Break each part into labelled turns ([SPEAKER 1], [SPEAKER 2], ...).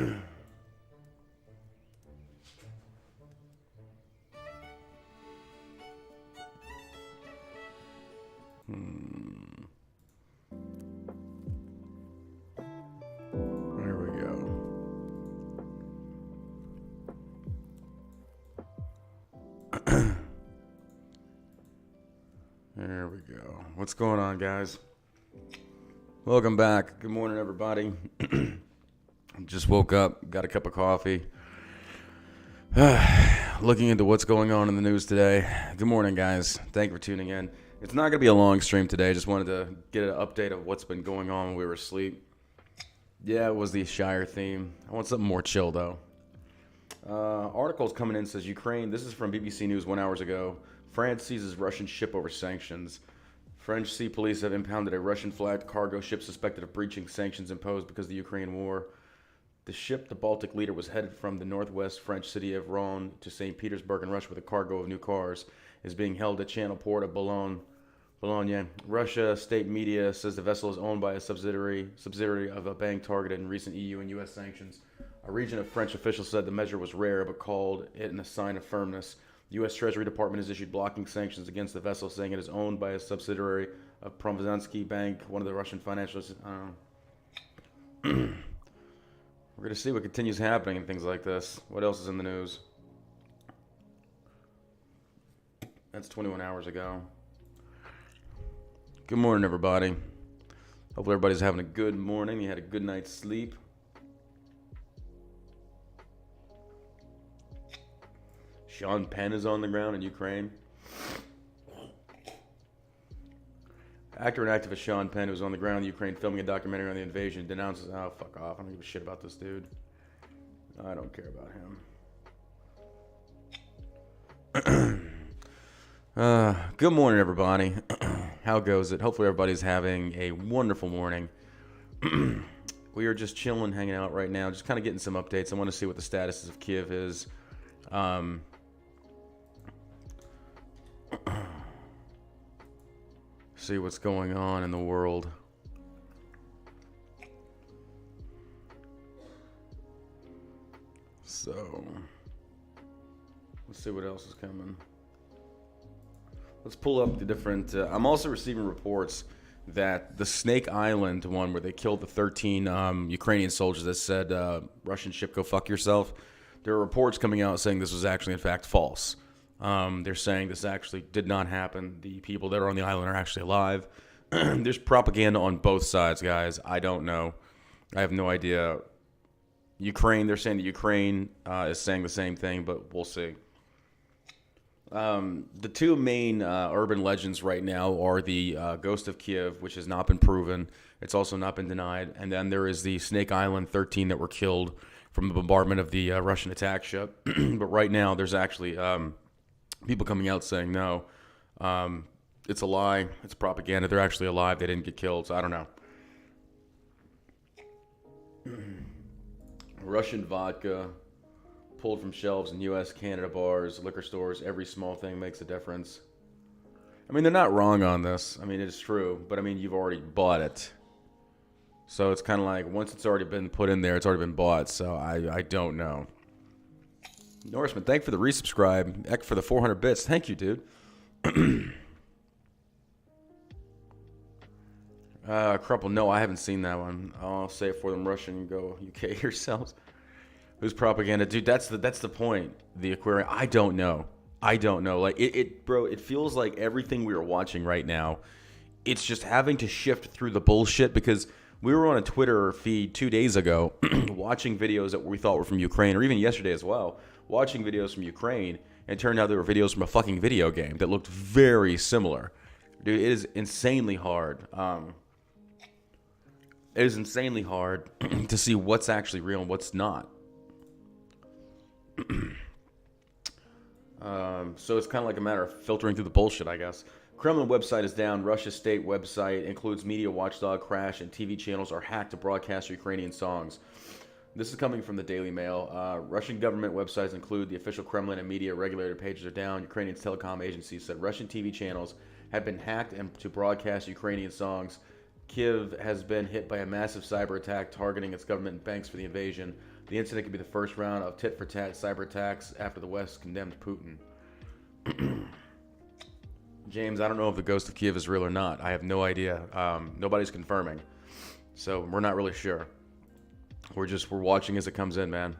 [SPEAKER 1] There we go. There we go. What's going on, guys? Welcome back. Good morning, everybody. Just woke up, got a cup of coffee. Looking into what's going on in the news today. Good morning, guys. Thank you for tuning in. It's not going to be a long stream today. Just wanted to get an update of what's been going on when we were asleep. Yeah, it was the Shire theme. I want something more chill, though. Articles coming in says Ukraine. This is from BBC News 1 hour ago. France seizes Russian ship over sanctions. French sea police have impounded a Russian-flagged cargo ship suspected of breaching sanctions imposed because of the Ukraine war. The ship, the Baltic Leader, was headed from the northwest French city of Rouen to St. Petersburg in Russia with a cargo of new cars. Is being held at Channel Port of Boulogne. Russia state media says the vessel is owned by a subsidiary of a bank targeted in recent EU and U.S. sanctions. A region of French officials said the measure was rare but called it a sign of firmness. The U.S. Treasury Department has issued blocking sanctions against the vessel, saying it is owned by a subsidiary of Proviansky Bank, one of the Russian financial. We're going to see what continues happening and things like this. What else is in the news? That's 21 hours ago. Good morning, everybody. Hopefully everybody's having a good morning. You had a good night's sleep. Sean Penn is on the ground in Ukraine. Actor and activist Sean Penn, who was on the ground in Ukraine filming a documentary on the invasion, denounces, oh, fuck off. I don't give a shit about this dude. I don't care about him. Good morning, everybody. How goes it? Hopefully everybody's having a wonderful morning. We are just chilling, hanging out right now, just kind of getting some updates. I want to see what the status of Kiev is. See what's going on in the world. So, let's see what else is coming. Let's pull up the different... I'm also receiving reports that the Snake Island one where they killed the 13 Ukrainian soldiers that said, Russian ship, go fuck yourself. There are reports coming out saying this was actually, in fact, false. They're saying this actually did not happen. The people that are on the island are actually alive. There's propaganda on both sides, guys. I don't know. I have no idea. Ukraine, they're saying that Ukraine is saying the same thing, but we'll see. The two main urban legends right now are the Ghost of Kiev, which has not been proven. It's also not been denied. And then there is the Snake Island 13 that were killed from the bombardment of the Russian attack ship. But right now, there's actually people coming out saying, no, it's a lie. It's propaganda. They're actually alive. They didn't get killed. So I don't know. Russian vodka pulled from shelves in U.S., Canada bars, liquor stores. Every small thing makes a difference. I mean, they're not wrong on this. I mean, it is true. But, I mean, you've already bought it. So it's kind of like once it's already been put in there, it's already been bought. So I don't know. Norseman, thank you for the resubscribe. Eck for the 400 bits. Thank you, dude. Crumple, no, I haven't seen that one. I'll say it for them. Russian, go UK yourselves. Who's propaganda? Dude, that's the point. The aquarium. I don't know. Like, bro, it feels like everything we are watching right now, it's just having to shift through the bullshit because we were on a Twitter feed 2 days ago watching videos that we thought were from Ukraine, or even yesterday as well, watching videos from Ukraine, and it turned out they were videos from a fucking video game that looked very similar. Dude, it is insanely hard. It is insanely hard to see what's actually real and what's not. So it's kind of like a matter of filtering through the bullshit, I guess. Kremlin website is down. Russia's state website includes media watchdog crash, and TV channels are hacked to broadcast Ukrainian songs. This is coming from the Daily Mail. Russian government websites include the official Kremlin and media regulator pages are down. Ukrainian telecom agencies said Russian TV channels have been hacked and to broadcast Ukrainian songs. Kiev has been hit by a massive cyber attack targeting its government and banks for the invasion. The incident could be the first round of tit-for-tat cyber attacks after the West condemned Putin. James, I don't know if the ghost of Kiev is real or not. I have no idea. Nobody's confirming. So we're not really sure. We're watching as it comes in, man.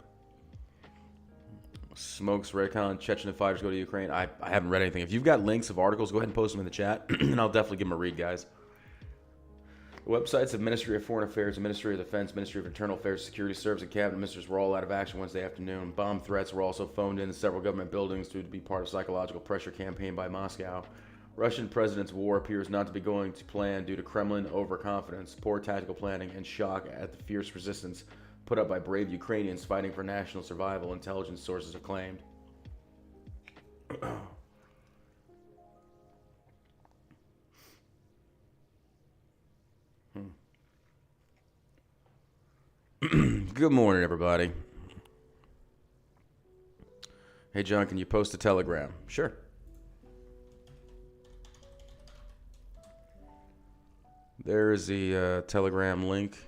[SPEAKER 1] Smokes, Raycon, Chechen fighters go to Ukraine. I haven't read anything. If you've got links of articles, go ahead and post them in the chat, and I'll definitely give them a read, guys. The websites of Ministry of Foreign Affairs, Ministry of Defense, Ministry of Internal Affairs, Security Service, and Cabinet Ministers were all out of action Wednesday afternoon. Bomb threats were also phoned in several government buildings due to be part of psychological pressure campaign by Moscow. Russian president's war appears not to be going to plan due to Kremlin overconfidence, poor tactical planning, and shock at the fierce resistance put up by brave Ukrainians fighting for national survival, intelligence sources have claimed. Good morning, everybody. Hey, John, can you post a Telegram? Sure. There is the Telegram link.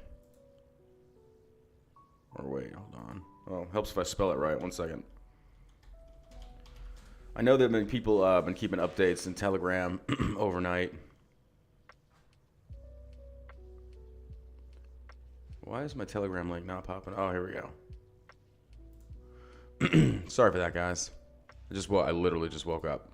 [SPEAKER 1] Or wait, hold on. Oh, helps if I spell it right. 1 second. I know there have been people been keeping updates in Telegram overnight. Why is my Telegram link not popping? Oh, here we go. Sorry for that, guys. I literally just woke up.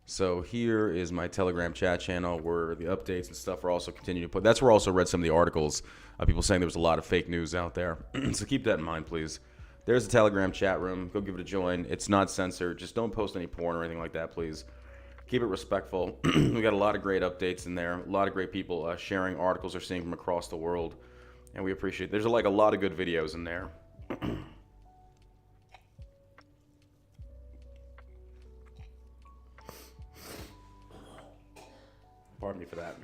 [SPEAKER 1] So here is my Telegram chat channel where the updates and stuff are also continuing to put. That's where I also read some of the articles of people saying there was a lot of fake news out there. So keep that in mind, please. There's the Telegram chat room. Go give it a join. It's not censored. Just don't post any porn or anything like that, please. Keep it respectful. We got a lot of great updates in there. A lot of great people sharing articles they're seeing from across the world. And we appreciate it. There's like a lot of good videos in there. Pardon me for that.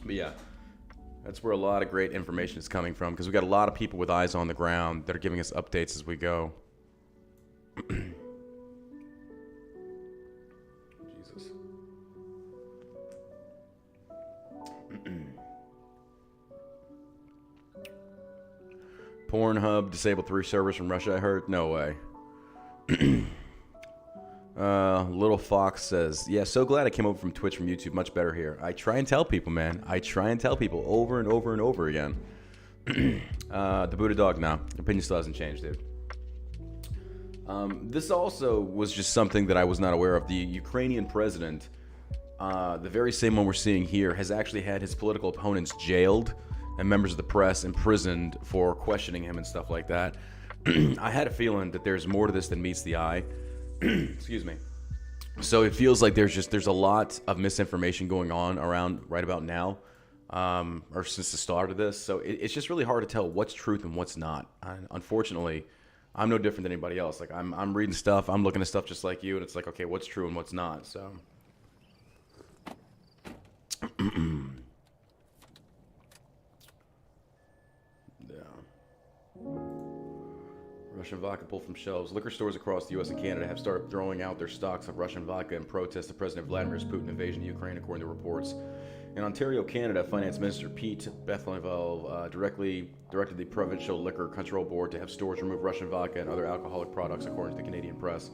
[SPEAKER 1] But yeah, that's where a lot of great information is coming from because we got a lot of people with eyes on the ground that are giving us updates as we go. Jesus. Pornhub disabled 3 servers from Russia, I heard. No way. Little Fox says, yeah, so glad I came over from Twitch from YouTube. Much better here. I try and tell people, man. I try and tell people over and over and over again. The Buddha dog, no. Opinion still hasn't changed, dude. This also was just something that I was not aware of. The Ukrainian president, the very same one we're seeing here, has actually had his political opponents jailed and members of the press imprisoned for questioning him and stuff like that. I had a feeling that there's more to this than meets the eye. Excuse me. So it feels like there's a lot of misinformation going on around right about now, or since the start of this. So it's just really hard to tell what's truth and what's not. Unfortunately, I'm no different than anybody else. Like I'm reading stuff, I'm looking at stuff just like you, and it's like, okay, what's true and what's not? So. Russian vodka pulled from shelves. Liquor stores across the U.S. and Canada have started throwing out their stocks of Russian vodka in protest of President Vladimir Putin's invasion of Ukraine, according to reports. In Ontario, Canada, Finance Minister Pete Bethlenfalvy directed the Provincial Liquor Control Board to have stores remove Russian vodka and other alcoholic products, according to the Canadian press.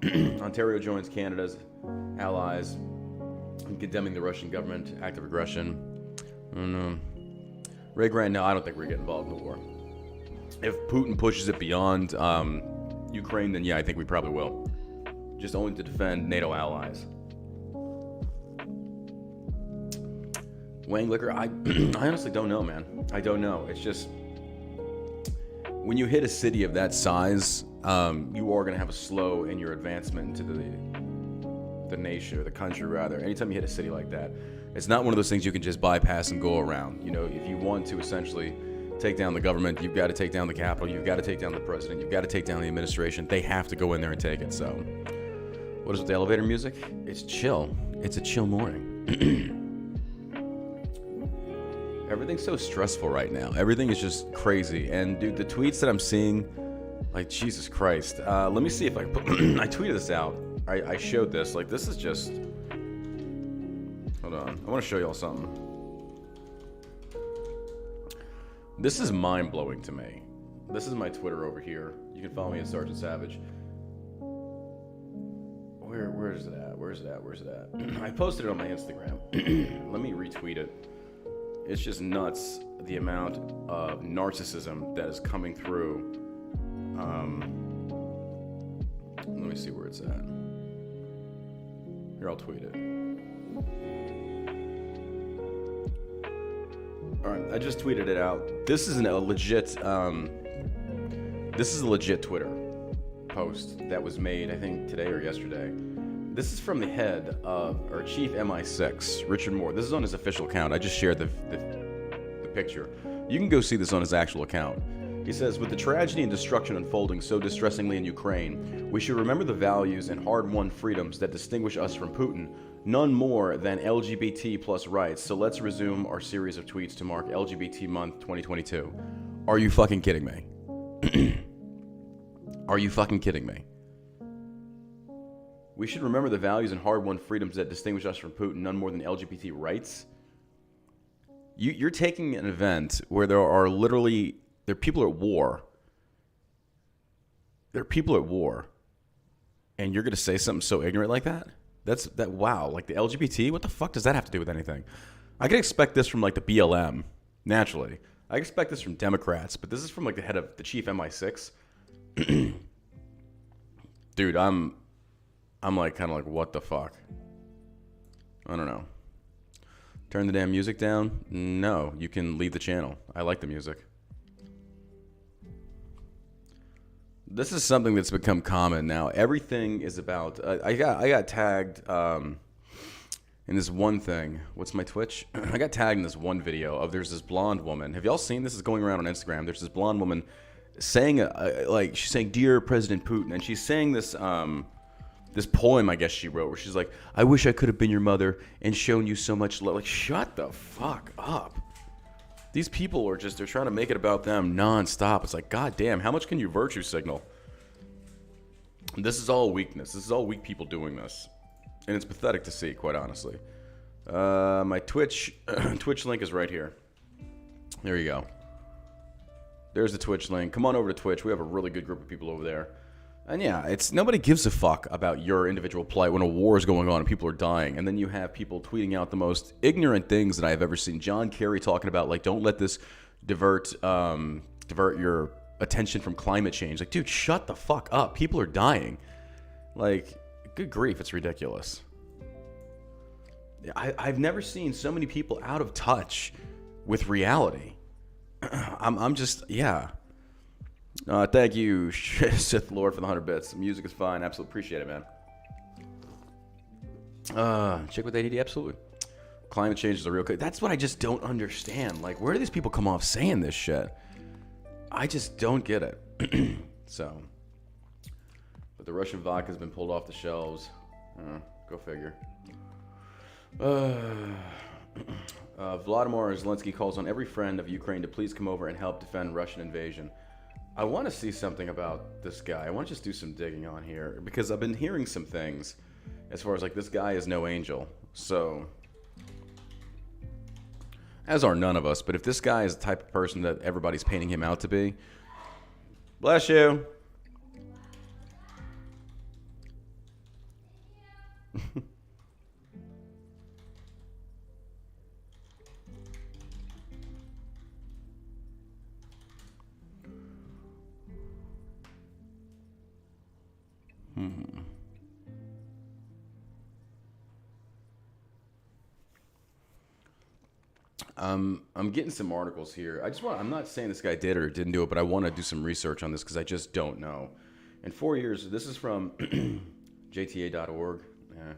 [SPEAKER 1] Ontario joins Canada's allies in condemning the Russian government act of aggression. Ray Grant, no, I don't think we're getting involved in the war. If Putin pushes it beyond Ukraine, then yeah, I think we probably will. Just only to defend NATO allies. Wang Liquor, I honestly don't know, man. I don't know. It's just, when you hit a city of that size, you are going to have a slow in your advancement into the nation, or the country rather. Anytime you hit a city like that, it's not one of those things you can just bypass and go around. You know, if you want to essentially take down the government, you've got to take down the Capitol, you've got to take down the president, you've got to take down the administration. They have to go in there and take it. So what is with the elevator music? It's chill. It's a chill morning. Everything's so stressful right now. Everything is just crazy. And dude, the tweets that I'm seeing, like, Jesus Christ. Let me see if I put I tweeted this out. I showed this. Like, this is just, hold on, I want to show y'all something. This is mind-blowing to me. This is my Twitter over here. You can follow me at Sergeant Savage. Where's it at? Where's it at? I posted it on my Instagram. Let me retweet it. It's just nuts, the amount of narcissism that is coming through. Let me see where it's at. Here, I'll tweet it. Alright, I just tweeted it out. This is a legit Twitter post that was made, I think, today or yesterday. This is from the head of our chief MI6, Richard Moore. This is on his official account. I just shared the picture. You can go see this on his actual account. He says, with the tragedy and destruction unfolding so distressingly in Ukraine, we should remember the values and hard-won freedoms that distinguish us from Putin, none more than LGBT plus rights. So let's resume our series of tweets to mark LGBT month 2022. Are you fucking kidding me? Are you fucking kidding me? We should remember the values and hard-won freedoms that distinguish us from Putin, none more than LGBT rights. You're taking an event where there are people at war. There are people at war, and you're gonna say something so ignorant like that? Wow, like the LGBT? What the fuck does that have to do with anything? I could expect this from like the BLM, naturally. I expect this from Democrats, but this is from like the head of the chief MI6. Dude, I'm like kind of like, what the fuck? I don't know. Turn the damn music down? No, you can leave the channel. I like the music. This is something that's become common now. Everything is about. I got tagged in this one thing. What's my Twitch? I got tagged in this one video of there's this blonde woman. Have y'all seen this? Is going around on Instagram. There's this blonde woman saying she's saying, "Dear President Putin," and she's saying this this poem, I guess she wrote, where she's like, "I wish I could have been your mother and shown you so much love." Like, shut the fuck up. These people are they're trying to make it about them nonstop. It's like, god damn, how much can you virtue signal? This is all weakness. This is all weak people doing this. And it's pathetic to see, quite honestly. My Twitch link is right here. There you go. There's the Twitch link. Come on over to Twitch. We have a really good group of people over there. And yeah, nobody gives a fuck about your individual plight when a war is going on and people are dying. And then you have people tweeting out the most ignorant things that I've ever seen. John Kerry talking about, like, don't let this divert your attention from climate change. Like, dude, shut the fuck up. People are dying. Like, good grief, it's ridiculous. I've never seen so many people out of touch with reality. I'm just, yeah. Thank you, Sith Lord, for the 100 bits. The music is fine. Absolutely appreciate it, man. Check with ADD, absolutely. Climate change is a real... That's what I just don't understand. Like, where do these people come off saying this shit? I just don't get it. So. But the Russian vodka has been pulled off the shelves. Go figure. Vladimir Zelensky calls on every friend of Ukraine to please come over and help defend Russian invasion. I want to see something about this guy. I want to just do some digging on here because I've been hearing some things as far as like this guy is no angel. So, as are none of us. But if this guy is the type of person that everybody's painting him out to be, bless you. I'm getting some articles here. I'm not saying this guy did or didn't do it, but I want to do some research on this because I just don't know. In 4 years, this is from JTA.org. Yeah.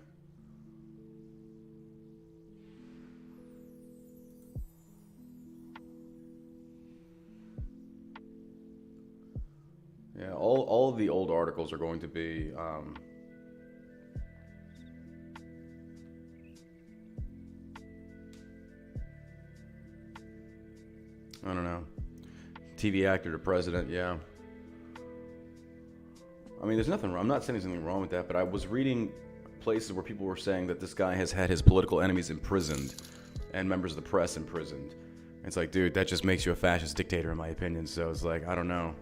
[SPEAKER 1] Yeah, all of the old articles are going to be I don't know. TV actor to president, yeah. I mean, there's nothing wrong. I'm not saying there's anything wrong with that, but I was reading places where people were saying that this guy has had his political enemies imprisoned and members of the press imprisoned. It's like, dude, that just makes you a fascist dictator, in my opinion. So it's like, I don't know.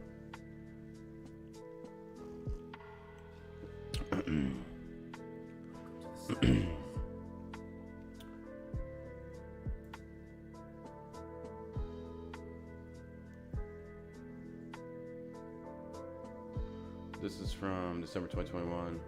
[SPEAKER 1] This is from December 2021.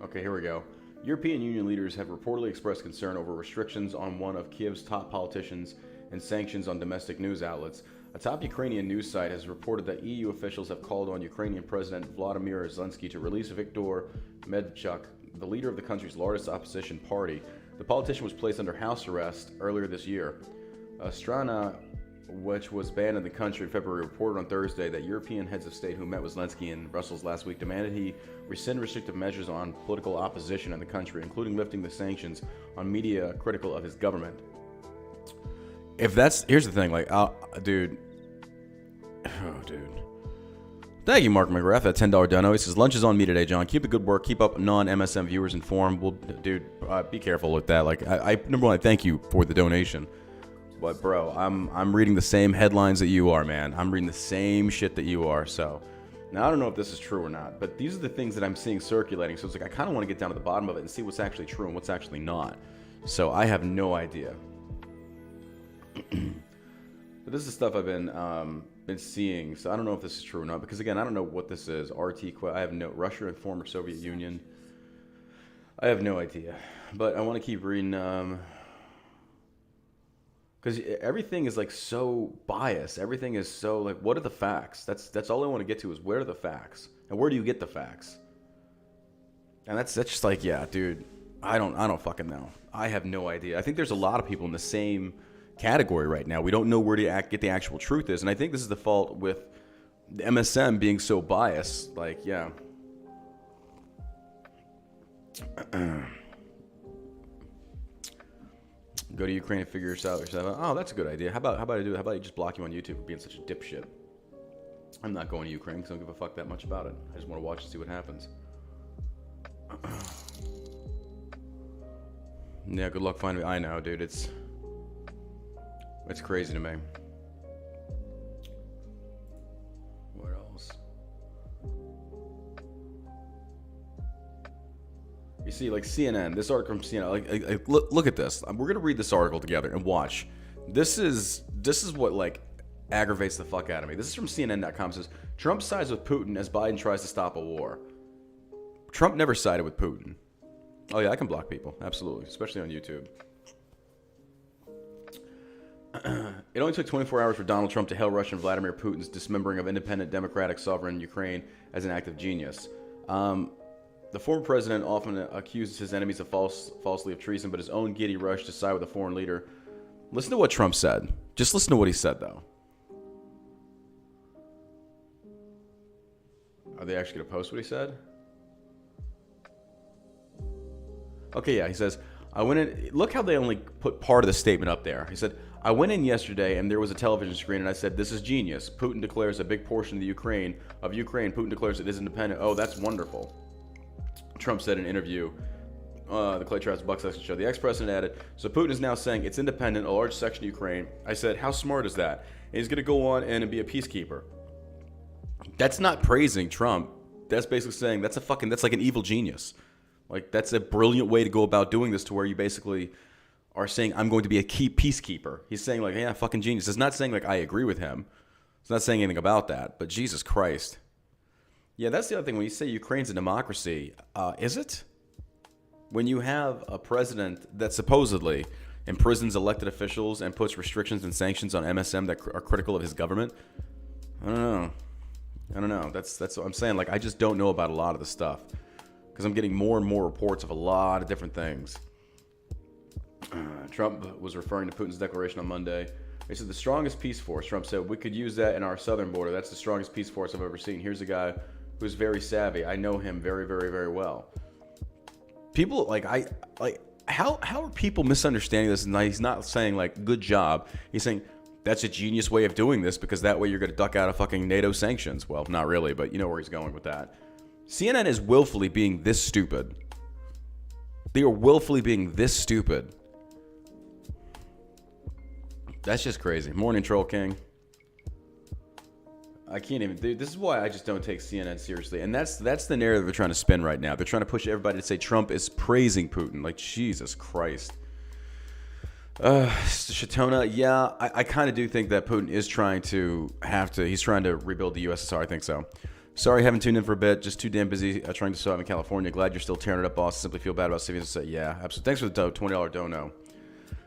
[SPEAKER 1] Okay, here we go. European Union leaders have reportedly expressed concern over restrictions on one of Kiev's top politicians and sanctions on domestic news outlets. A top Ukrainian news site has reported that EU officials have called on Ukrainian President Vladimir Zelensky to release Viktor Medvedchuk, the leader of the country's largest opposition party. The politician was placed under house arrest earlier this year. Strana, which was banned in the country in February, reported on Thursday that European heads of state who met with Zelensky in Brussels last week demanded he rescind restrictive measures on political opposition in the country, including lifting the sanctions on media critical of his government. If that's, here's the thing, like, dude. Thank you, Mark McGrath, that $10 dono. He says, lunch is on me today, John. Keep the good work. Keep up non-MSM viewers informed. Well, dude, be careful with that. Like, number one, I thank you for the donation. But bro, I'm reading the same headlines that you are, man. I'm reading the same shit that you are. So now I don't know if this is true or not, but these are the things that I'm seeing circulating. So it's like I kind of want to get down to the bottom of it and see what's actually true and what's actually not. So I have no idea. But this is stuff I've been seeing. So I don't know if this is true or not, because again, I don't know what this is. I have no Russia and former Soviet Union. I have no idea. But I want to keep reading. Because everything is like so biased. Everything is so like, what are the facts? That's all I want to get to is where are the facts and where do you get the facts? And that's just like, yeah, dude, I don't fucking know. I have no idea. I think there's a lot of people in the same category right now. We don't know where to get the actual truth is, and I think this is the fault with the MSM being so biased. Like, yeah. Go to Ukraine and figure yourself out. Oh, that's a good idea. How about I do it? How about I just block you on YouTube for being such a dipshit? I'm not going to Ukraine because I don't give a fuck that much about it. I just want to watch and see what happens. Yeah, good luck finding me. I know, dude. It's crazy to me. What else? You see, like CNN, this article from CNN, like look at this. We're gonna read this article together and watch. This is what like aggravates the fuck out of me. This is from CNN.com. It says Trump sides with Putin as Biden tries to stop a war. Trump never sided with Putin. Oh yeah, I can block people, absolutely, especially on YouTube. It only took 24 hours for Donald Trump to hail Russian Vladimir Putin's dismembering of independent, democratic, sovereign Ukraine as an act of genius. The former president often accuses his enemies of falsely of treason, but his own giddy rush to side with a foreign leader. Listen to what Trump said. Just listen to what he said, though. Are they actually going to post what he said? Okay, yeah, he says, I went in, look how they only put part of the statement up there. He said, I went in yesterday and there was a television screen and I said, this is genius. Putin declares a big portion of Ukraine. Putin declares it is independent. Oh, that's wonderful. Trump said in an interview, the Clay Travis Buck section show. The ex-president added, so Putin is now saying it's independent, a large section of Ukraine. I said, how smart is that? And he's going to go on and be a peacekeeper. That's not praising Trump. That's basically saying that's like an evil genius. Like, that's a brilliant way to go about doing this, to where you basically are saying, I'm going to be a key peacekeeper. He's saying, like, yeah, fucking genius. It's not saying, like, I agree with him. It's not saying anything about that. But Jesus Christ. Yeah, that's the other thing. When you say Ukraine's a democracy, is it? When you have a president that supposedly imprisons elected officials and puts restrictions and sanctions on MSM that are critical of his government, I don't know. That's what I'm saying. Like, I just don't know about a lot of the stuff, because I'm getting more and more reports of a lot of different things. Trump was referring to Putin's declaration on Monday. He said, the strongest peace force. Trump said, we could use that in our southern border. That's the strongest peace force I've ever seen. Here's a guy who's very savvy. I know him very, very, very well. People, how are people misunderstanding this? And he's not saying, like, good job. He's saying, that's a genius way of doing this, because that way you're going to duck out of fucking NATO sanctions. Well, not really, but you know where he's going with that. CNN is willfully being this stupid. They are willfully being this stupid. That's just crazy. Morning, Troll King. I can't even. Dude, this is why I just don't take CNN seriously. And that's the narrative they're trying to spin right now. They're trying to push everybody to say Trump is praising Putin. Like, Jesus Christ. Shatona, yeah, I kind of do think that Putin is trying to he's trying to rebuild the USSR. I think so. Sorry, haven't tuned in for a bit. Just too damn busy trying to survive in California. Glad you're still tearing it up, boss. Simply feel bad about civilians. Yeah, absolutely. Thanks for the $20 dono.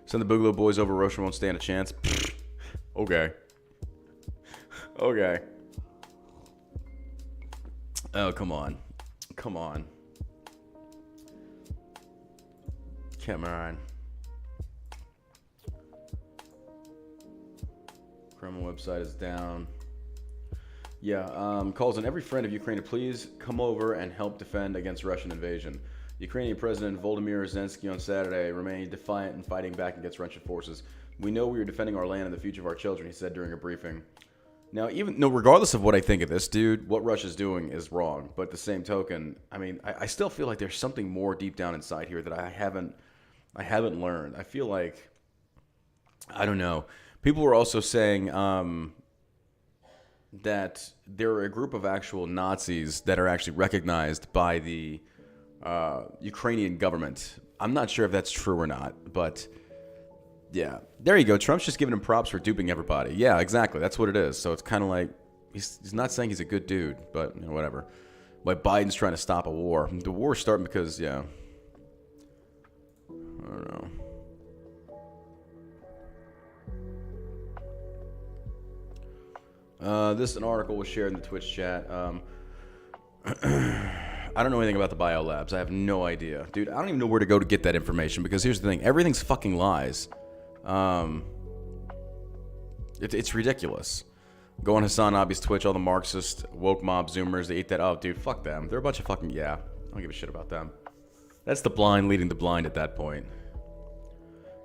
[SPEAKER 1] Send the Boogaloo boys over. Rocher won't stand a chance. Okay. Okay. Oh, come on. Come on. Come on. Kremlin website is down. Yeah, calls on every friend of Ukraine to please come over and help defend against Russian invasion. Ukrainian President Volodymyr Zelensky on Saturday remained defiant and fighting back against Russian forces. We know we are defending our land and the future of our children, he said during a briefing. Now, regardless of what I think of this dude, what Russia's doing is wrong. But at the same token, I mean, I still feel like there's something more deep down inside here that I haven't learned. I feel like, I don't know. People were also saying that there are a group of actual Nazis that are actually recognized by the Ukrainian government. I'm not sure if that's true or not, but yeah. There you go. Trump's just giving him props for duping everybody. Yeah, exactly. That's what it is. So it's kind of like, he's not saying he's a good dude, but whatever. Like Biden's trying to stop a war. The war's starting because, yeah. I don't know. An article was shared in the Twitch chat. I don't know anything about the biolabs. I have no idea. Dude, I don't even know where to go to get that information because here's the thing. Everything's fucking lies. It's ridiculous. Go on Hassan Abi's Twitch, all the Marxist, woke mob Zoomers, they eat that. Oh, dude, fuck them. They're a bunch of fucking, yeah. I don't give a shit about them. That's the blind leading the blind at that point.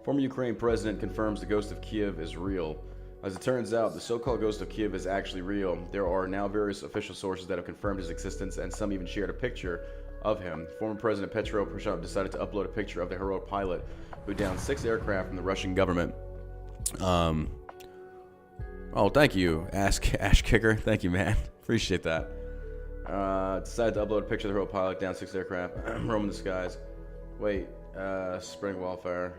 [SPEAKER 1] Former Ukraine president confirms the ghost of Kiev is real. As it turns out, the so-called ghost of Kiev is actually real. There are now various official sources that have confirmed his existence, and some even shared a picture of him. Former President Petro Poroshenko decided to upload a picture of the heroic pilot who downed 6 aircraft from the Russian government. Oh, thank you, Ash Kicker. Thank you, man. Appreciate that. Decided to upload a picture of the heroic pilot down 6 aircraft, roaming the skies. Wait, spring wildfire.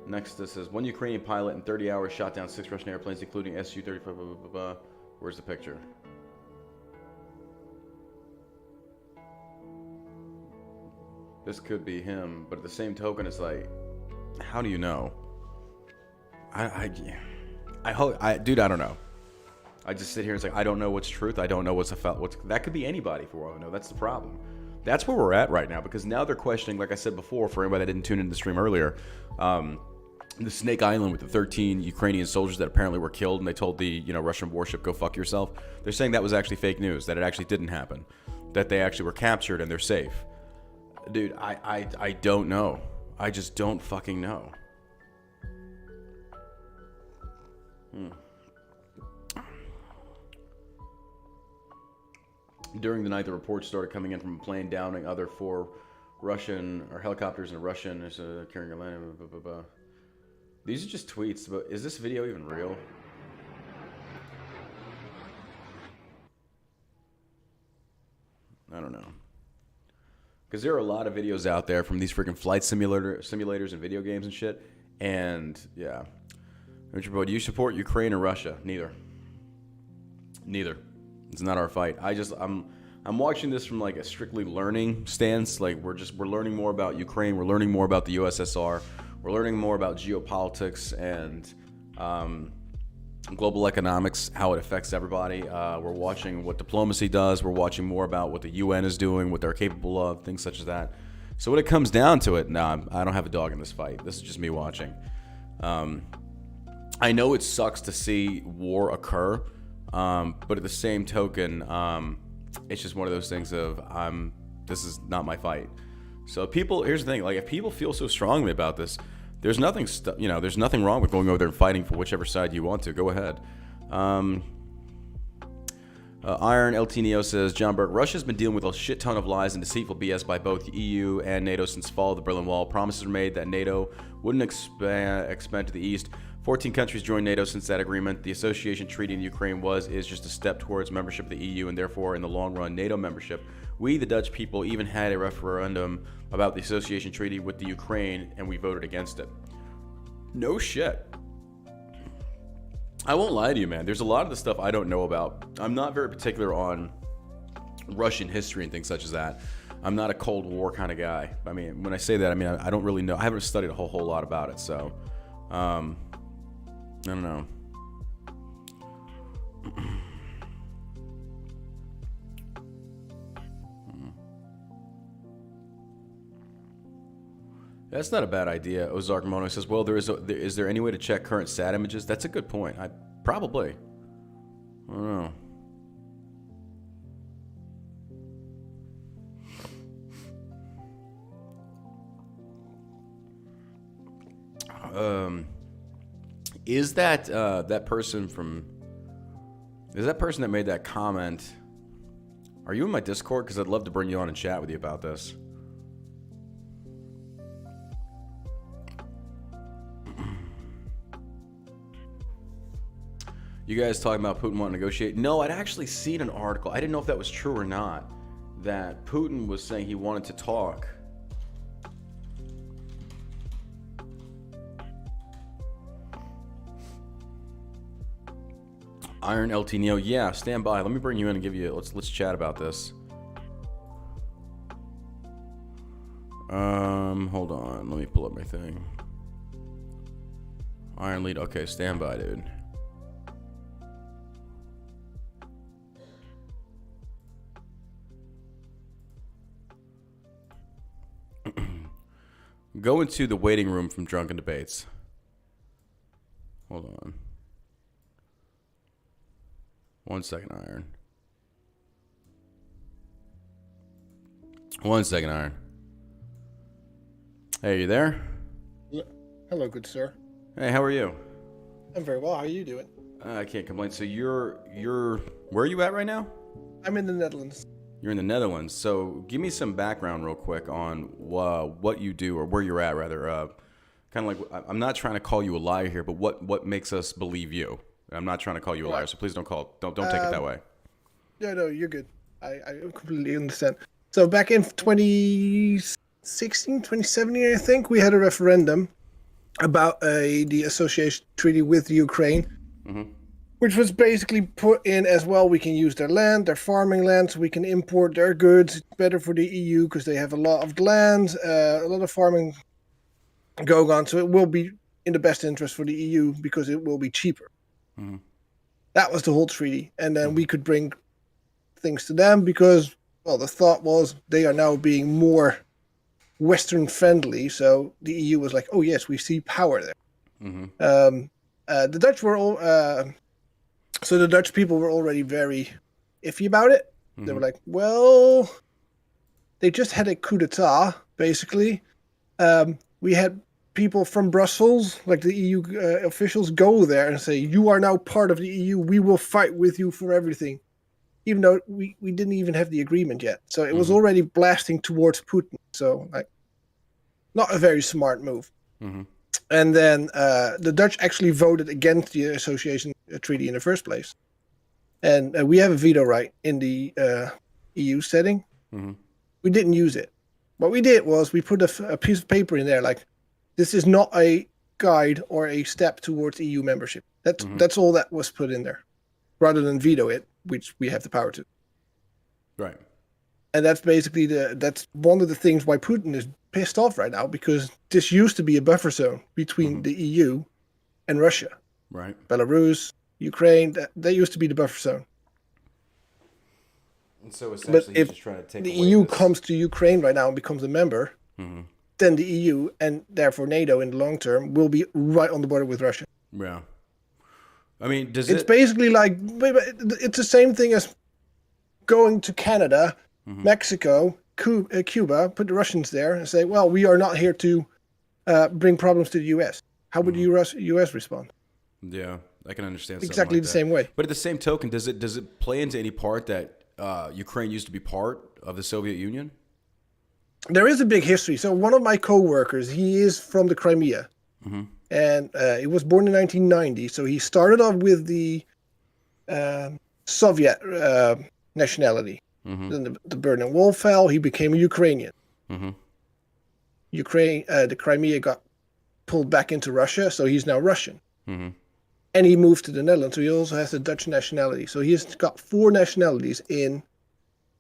[SPEAKER 1] Next, this says, one Ukrainian pilot in 30 hours shot down 6 Russian airplanes, including Su-35, blah, blah, blah, blah. Where's the picture? This could be him, but at the same token, it's like, how do you know? Dude, I don't know. I just sit here and it's like, I don't know what's truth. I don't know what's that could be anybody for all I know. That's the problem. That's where we're at right now, because now they're questioning, like I said before, for anybody that didn't tune into the stream earlier, the Snake Island with the 13 Ukrainian soldiers that apparently were killed, and they told the Russian warship, go fuck yourself. They're saying that was actually fake news, that it actually didn't happen, that they actually were captured and they're safe. Dude, I don't know. I just don't fucking know. During the night, the reports started coming in from a plane downing other 4 Russian or helicopters in Russian carrying a land. Blah, blah, blah. These are just tweets, but is this video even real? I don't know. Because there are a lot of videos out there from these freaking flight simulators and video games and shit. And yeah, Richard Boy, do you support Ukraine or Russia? Neither. It's not our fight. I'm watching this from like a strictly learning stance. Like we're learning more about Ukraine. We're learning more about the USSR. We're learning more about geopolitics and global economics, how it affects everybody. We're watching what diplomacy does. We're watching more about what the UN is doing, what they're capable of, things such as that. So when it comes down to it, I don't have a dog in this fight. This is just me watching. I know it sucks to see war occur, but at the same token, it's just one of those things of this is not my fight. So here's the thing, like if people feel so strongly about this, there's nothing there's nothing wrong with going over there and fighting for whichever side you want to. Go ahead. Iron El Neo says, John Burke, Russia's been dealing with a shit ton of lies and deceitful BS by both the EU and NATO since the fall of the Berlin Wall. Promises were made that NATO wouldn't expand to the east. 14 countries joined NATO since that agreement. The association treaty in Ukraine is just a step towards membership of the EU and therefore, in the long run, NATO membership. We, the Dutch people, even had a referendum about the association treaty with the Ukraine, and we voted against it. No shit. I won't lie to you, man. There's a lot of the stuff I don't know about. I'm not very particular on Russian history and things such as that. I'm not a Cold War kind of guy. I mean, when I say that, I mean, I don't really know. I haven't studied a whole lot about it, so I don't know. That's not a bad idea. Ozark Mono says, well, is there any way to check current stat images? That's a good point. Probably. I don't know. Is that person that made that comment? Are you in my Discord? Because I'd love to bring you on and chat with you about this. You guys talking about Putin wanting to negotiate? No, I'd actually seen an article. I didn't know if that was true or not. That Putin was saying he wanted to talk. Iron LT Neo, yeah, stand by. Let me bring you in and give you. Let's chat about this. Hold on. Let me pull up my thing. Iron Lead. Okay, stand by, dude. Go into the waiting room from Drunken Debates. Hold on. 1 second, Iron. 1 second, Iron. Hey, you there?
[SPEAKER 2] Hello, good sir.
[SPEAKER 1] Hey, how are you?
[SPEAKER 2] I'm very well. How are you doing?
[SPEAKER 1] I can't complain. So you're where are you at right now?
[SPEAKER 2] I'm in the Netherlands.
[SPEAKER 1] You're in the Netherlands. So give me some background real quick on what you do, or where you're at, rather. Kind of like, I'm not trying to call you a liar here, but what makes us believe you? I'm not trying to call you a liar, so please don't take it that way.
[SPEAKER 2] No, you're good. I completely understand. So back in 2016, 2017, I think, we had a referendum about the association treaty with Ukraine, which was basically put in as well. We can use their land, their farming land, so we can import their goods. It's better for the EU because they have a lot of land, a lot of farming going on. So it will be in the best interest for the EU because it will be cheaper. Mm-hmm. That was the whole treaty. And then we could bring things to them because, well, the thought was they are now being more Western friendly. So the EU was like, oh, yes, we see power there. Mm-hmm. The Dutch were all... So the Dutch people were already very iffy about it. Mm-hmm. They were like, well, they just had a coup d'etat, basically. We had people from Brussels, like the EU officials, go there and say, you are now part of the EU. We will fight with you for everything. Even though we didn't even have the agreement yet. So it was already blasting towards Putin. So, like, not a very smart move. Mm-hmm. And then the Dutch actually voted against the association treaty in the first place. And we have a veto right in the EU setting. Mm-hmm. We didn't use it. What we did was we put a piece of paper in there like, this is not a guide or a step towards EU membership. That's all that was put in there, rather than veto it, which we have the power to.
[SPEAKER 1] Right.
[SPEAKER 2] And that's basically that's one of the things why Putin is pissed off right now, because this used to be a buffer zone between the EU and Russia.
[SPEAKER 1] Right.
[SPEAKER 2] Belarus, Ukraine, they used to be the buffer zone.
[SPEAKER 1] And so essentially he's just trying to take
[SPEAKER 2] the EU comes to Ukraine right now and becomes a member, then the EU and therefore NATO in the long term will be right on the border with Russia.
[SPEAKER 1] Yeah. I mean,
[SPEAKER 2] it's basically like, it's the same thing as going to Canada, Mexico, Cuba, put the Russians there and say, well, we are not here to bring problems to the US. How would the US respond?
[SPEAKER 1] Yeah. I can understand something
[SPEAKER 2] exactly
[SPEAKER 1] like
[SPEAKER 2] the
[SPEAKER 1] that.
[SPEAKER 2] same way.
[SPEAKER 1] But at the same token, does it play into any part that Ukraine used to be part of the Soviet Union?
[SPEAKER 2] There is a big history. So one of my coworkers, he is from the Crimea, and he was born in 1990. So he started off with the Soviet nationality. Then the Berlin Wall fell. He became a Ukrainian. The Crimea got pulled back into Russia, so he's now Russian. And he moved to the Netherlands, so he also has a Dutch nationality. So he's got 4 nationalities in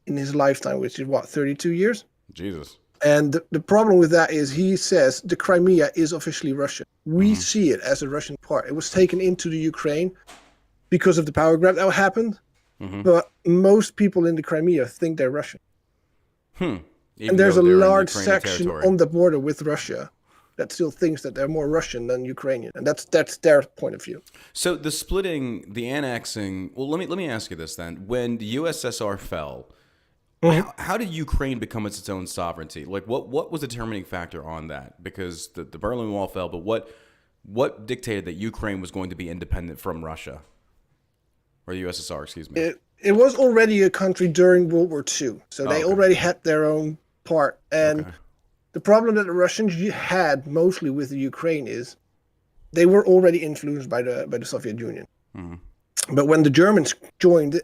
[SPEAKER 2] his lifetime, which is 32 years.
[SPEAKER 1] Jesus.
[SPEAKER 2] And the problem with that is he says the Crimea is officially Russian. We see it as a Russian part. It was taken into the Ukraine because of the power grab that happened. But most people in the Crimea think they're Russian.
[SPEAKER 1] Even
[SPEAKER 2] And there's
[SPEAKER 1] though
[SPEAKER 2] a
[SPEAKER 1] they're in
[SPEAKER 2] large
[SPEAKER 1] Ukrainian
[SPEAKER 2] section
[SPEAKER 1] territory.
[SPEAKER 2] on the border with Russia that still thinks that they're more Russian than Ukrainian. And that's their point of view.
[SPEAKER 1] So the splitting, the annexing. Well, let me ask you this then: when the USSR fell, how did Ukraine become its own sovereignty? Like, what was the determining factor on that? Because the Berlin Wall fell, but what dictated that Ukraine was going to be independent from Russia or the USSR? Excuse me.
[SPEAKER 2] It was already a country during World War II. So they already had their own part. And the problem that the Russians had mostly with the Ukraine is they were already influenced by the Soviet Union. But when the Germans joined,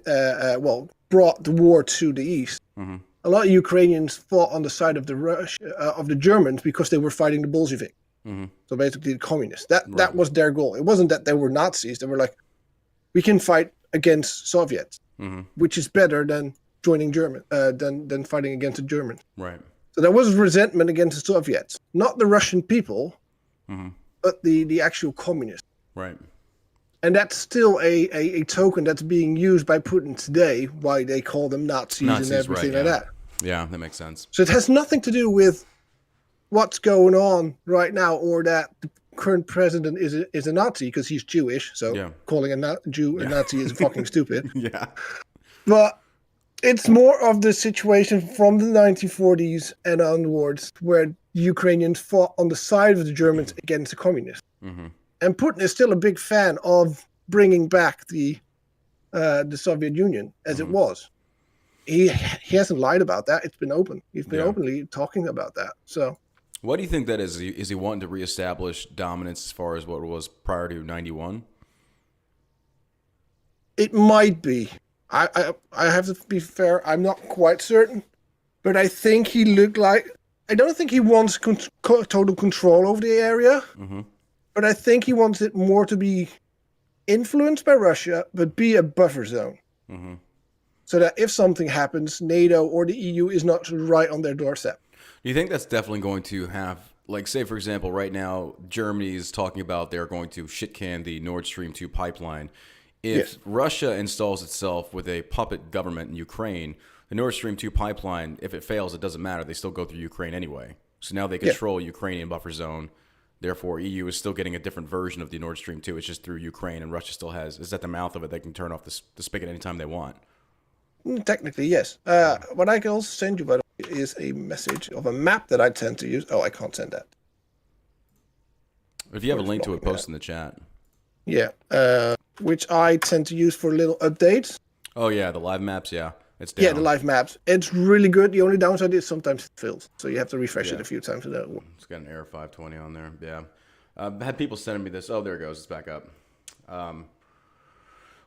[SPEAKER 2] brought the war to the east, a lot of Ukrainians fought on the side of the Germans because they were fighting the Bolshevik. So basically the communists. That was their goal. It wasn't that they were Nazis. They were like, we can fight against Soviets, which is better than joining German, than fighting against the Germans.
[SPEAKER 1] Right.
[SPEAKER 2] So there was resentment against the Soviets, not the Russian people, but the actual communists.
[SPEAKER 1] Right.
[SPEAKER 2] And that's still a token that's being used by Putin today, why they call them Nazis and everything like that.
[SPEAKER 1] Yeah, that makes sense.
[SPEAKER 2] So it has nothing to do with what's going on right now, or that the current president is a Nazi because he's Jewish. So calling a Jew a Nazi is fucking stupid.
[SPEAKER 1] Yeah.
[SPEAKER 2] But it's more of the situation from the 1940s and onwards, where Ukrainians fought on the side of the Germans against the communists. And Putin is still a big fan of bringing back the Soviet Union as it was. He hasn't lied about that. It's been open. He's been openly talking about that. So,
[SPEAKER 1] what do you think that is? Is he wanting to reestablish dominance as far as what it was prior to 91?
[SPEAKER 2] It might be. I have to be fair. I'm not quite certain, but I think he looked like. I don't think he wants total control over the area. But I think he wants it more to be influenced by Russia, but be a buffer zone. So that if something happens, NATO or the EU is not right on their doorstep.
[SPEAKER 1] Do you think that's definitely going to have, like, say, for example, right now, Germany is talking about they're going to shit-can the Nord Stream 2 pipeline. If Russia installs itself with a puppet government in Ukraine, the Nord Stream 2 pipeline, if it fails, it doesn't matter. They still go through Ukraine anyway. So now they control Ukrainian buffer zone. Therefore, EU is still getting a different version of the Nord Stream 2. It's just through Ukraine, and Russia still is at the mouth of it. They can turn off the spigot anytime they want.
[SPEAKER 2] Technically, yes. What I can also send you, by the way, is a message of a map that I tend to use. Oh, I can't send that.
[SPEAKER 1] If you have a link to it, post in the chat.
[SPEAKER 2] Yeah, which I tend to use for little updates.
[SPEAKER 1] Oh, yeah, the live maps, yeah. It's down.
[SPEAKER 2] Yeah, the live maps. It's really good. The only downside is sometimes it fails. So you have to refresh it a few times.
[SPEAKER 1] It's got an error 520 on there. Yeah. I've had people sending me this. Oh, there it goes. It's back up.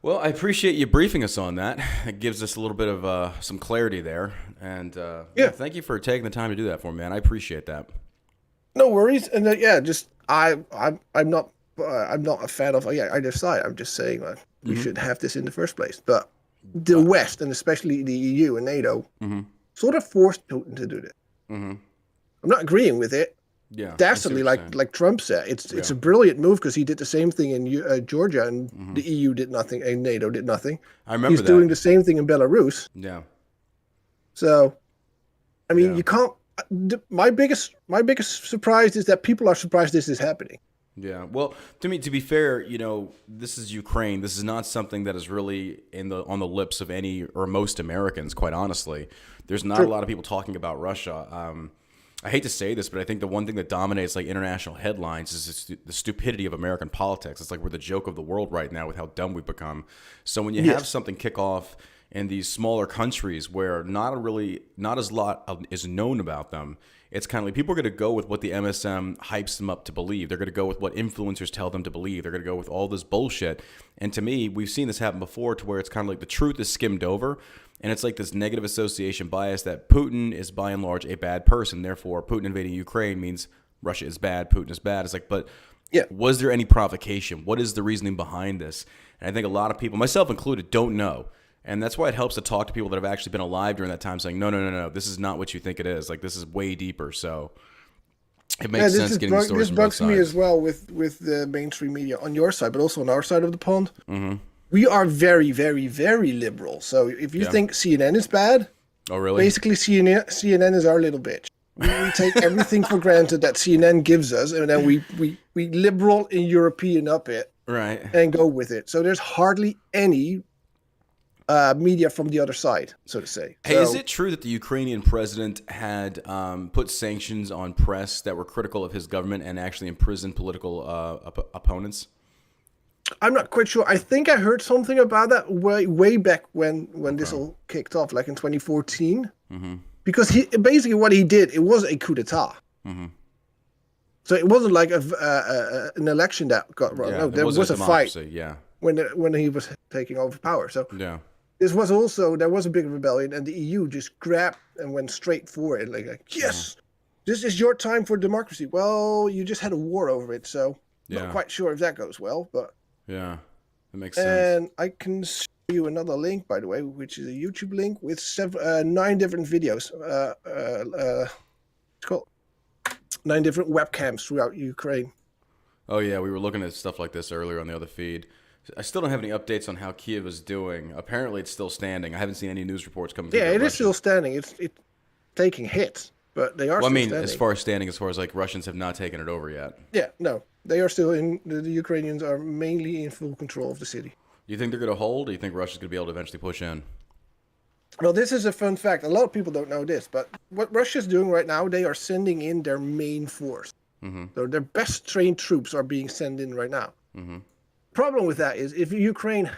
[SPEAKER 1] Well, I appreciate you briefing us on that. It gives us a little bit of some clarity there. And thank you for taking the time to do that for me, man. I appreciate that.
[SPEAKER 2] No worries. And just I'm not a fan of either side. I'm just saying we should have this in the first place. But the West, and especially the EU and NATO, sort of forced Putin to do this. I'm not agreeing with it.
[SPEAKER 1] Yeah,
[SPEAKER 2] dastardly, like Trump said. It's a brilliant move because he did the same thing in Georgia, and the EU did nothing, and NATO did nothing.
[SPEAKER 1] I remember
[SPEAKER 2] He's doing the same thing in Belarus.
[SPEAKER 1] Yeah.
[SPEAKER 2] So, I mean, you can't. My biggest surprise is that people are surprised this is happening.
[SPEAKER 1] Yeah. Well, to be fair, this is Ukraine. This is not something that is really on the lips of any or most Americans, quite honestly. There's not a lot of people talking about Russia. I hate to say this, but I think the one thing that dominates like international headlines is the stupidity of American politics. It's like we're the joke of the world right now with how dumb we've become. So when you have something kick off in these smaller countries where not as lot is known about them, it's kind of like people are going to go with what the MSM hypes them up to believe. They're going to go with what influencers tell them to believe. They're going to go with all this bullshit. And to me, we've seen this happen before to where it's kind of like the truth is skimmed over. And it's like this negative association bias that Putin is by and large a bad person. Therefore, Putin invading Ukraine means Russia is bad, Putin is bad. It's like, but was there any provocation? What is the reasoning behind this? And I think a lot of people, myself included, don't know. And that's why it helps to talk to people that have actually been alive during that time saying, no, this is not what you think it is. Like, this is way deeper. So it makes sense getting the stories from both sides.
[SPEAKER 2] This bugs me as well with the mainstream media on your side, but also on our side of the pond. Mm-hmm. We are very, very, very liberal. So if you think CNN is bad, basically CNN is our little bitch. We take everything for granted that CNN gives us, and then we liberal and European up it,
[SPEAKER 1] right,
[SPEAKER 2] and go with it. So there's hardly any media from the other side, so to say.
[SPEAKER 1] Hey, is it true that the Ukrainian president had put sanctions on press that were critical of his government and actually imprisoned political opponents?
[SPEAKER 2] I'm not quite sure. I think I heard something about that way back when this all kicked off, like in 2014. Mm-hmm. Because basically what he did, it was a coup d'etat. Mm-hmm. So it wasn't like an election that got wrong. No, there was a fight.
[SPEAKER 1] Yeah.
[SPEAKER 2] When he was taking over power. So this was also, there was a big rebellion, and the EU just grabbed and went straight for it. Like yes, this is your time for democracy. Well, you just had a war over it, so not quite sure if that goes well, but.
[SPEAKER 1] Yeah, that makes sense.
[SPEAKER 2] And I can show you another link, by the way, which is a YouTube link with 9 different videos. It's called 9 different webcams throughout Ukraine.
[SPEAKER 1] Oh, yeah, we were looking at stuff like this earlier on the other feed. I still don't have any updates on how Kyiv is doing. Apparently, it's still standing. I haven't seen any news reports coming through.
[SPEAKER 2] Yeah, it is still standing. It's taking hits, but they are still standing.
[SPEAKER 1] As far as standing, as far as like Russians have not taken it over yet.
[SPEAKER 2] Yeah, no. They are still the Ukrainians are mainly in full control of the city.
[SPEAKER 1] Do you think they're going to hold, or do you think Russia's going to be able to eventually push in?
[SPEAKER 2] Well, this is a fun fact. A lot of people don't know this, but what Russia's doing right now, they are sending in their main force. Mm-hmm. So their best trained troops are being sent in right now. Mm-hmm. Problem with that is if Ukraine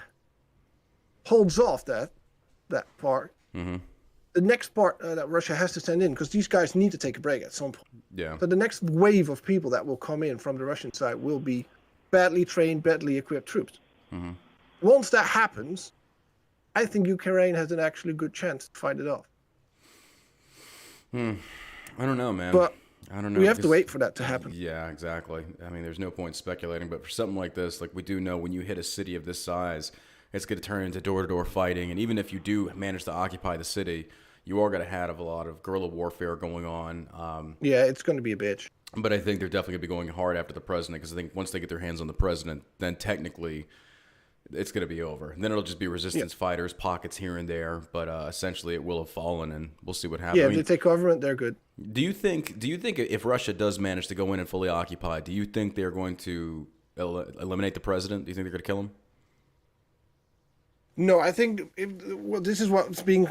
[SPEAKER 2] holds off that part, mm-hmm. the next part that Russia has to send in, because these guys need to take a break at some point.
[SPEAKER 1] Yeah.
[SPEAKER 2] So the next wave of people that will come in from the Russian side will be badly trained, badly equipped troops. Mm-hmm. Once that happens, I think Ukraine has an actually good chance to fight it off.
[SPEAKER 1] I don't know, man.
[SPEAKER 2] But
[SPEAKER 1] I don't know.
[SPEAKER 2] We have to wait for that to happen.
[SPEAKER 1] Yeah, exactly. I mean, there's no point speculating, but for something like this, like we do know when you hit a city of this size, it's going to turn into door-to-door fighting. And even if you do manage to occupy the city, you are going to have a lot of guerrilla warfare going on.
[SPEAKER 2] Yeah, it's going to be a bitch.
[SPEAKER 1] But I think they're definitely going to be going hard after the president, because I think once they get their hands on the president, then technically it's going to be over. And then it'll just be resistance fighters, pockets here and there. But essentially it will have fallen, and we'll see what happens.
[SPEAKER 2] Yeah, if they take government, they're good.
[SPEAKER 1] Do you think if Russia does manage to go in and fully occupy, do you think they're going to eliminate the president? Do you think they're going to kill him?
[SPEAKER 2] No, I think this is what's being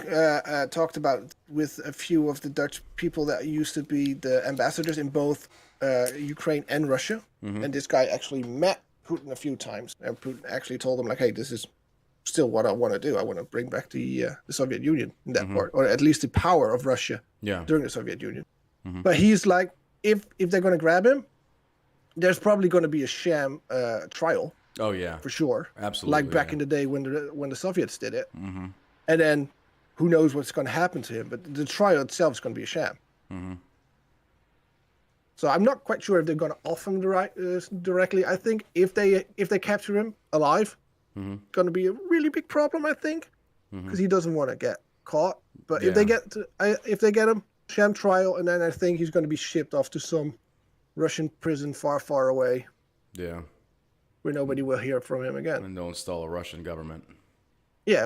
[SPEAKER 2] talked about with a few of the Dutch people that used to be the ambassadors in both Ukraine and Russia. Mm-hmm. And this guy actually met Putin a few times, and Putin actually told him, like, hey, this is still what I want to do. I want to bring back the Soviet Union in that part, or at least the power of Russia during the Soviet Union. Mm-hmm. But he's like, if they're going to grab him, there's probably going to be a sham trial.
[SPEAKER 1] Oh yeah,
[SPEAKER 2] for sure.
[SPEAKER 1] Absolutely.
[SPEAKER 2] Like back in the day when the Soviets did it, mm-hmm. and then who knows what's going to happen to him? But the trial itself is going to be a sham. Mm-hmm. So I'm not quite sure if they're going to off him directly. I think if they capture him alive, mm-hmm. it's going to be a really big problem. I think because he doesn't want to get caught. But if they get him, sham trial, and then I think he's going to be shipped off to some Russian prison far, far away.
[SPEAKER 1] Yeah.
[SPEAKER 2] Where nobody will hear from him again.
[SPEAKER 1] And they'll install a Russian government. Yeah,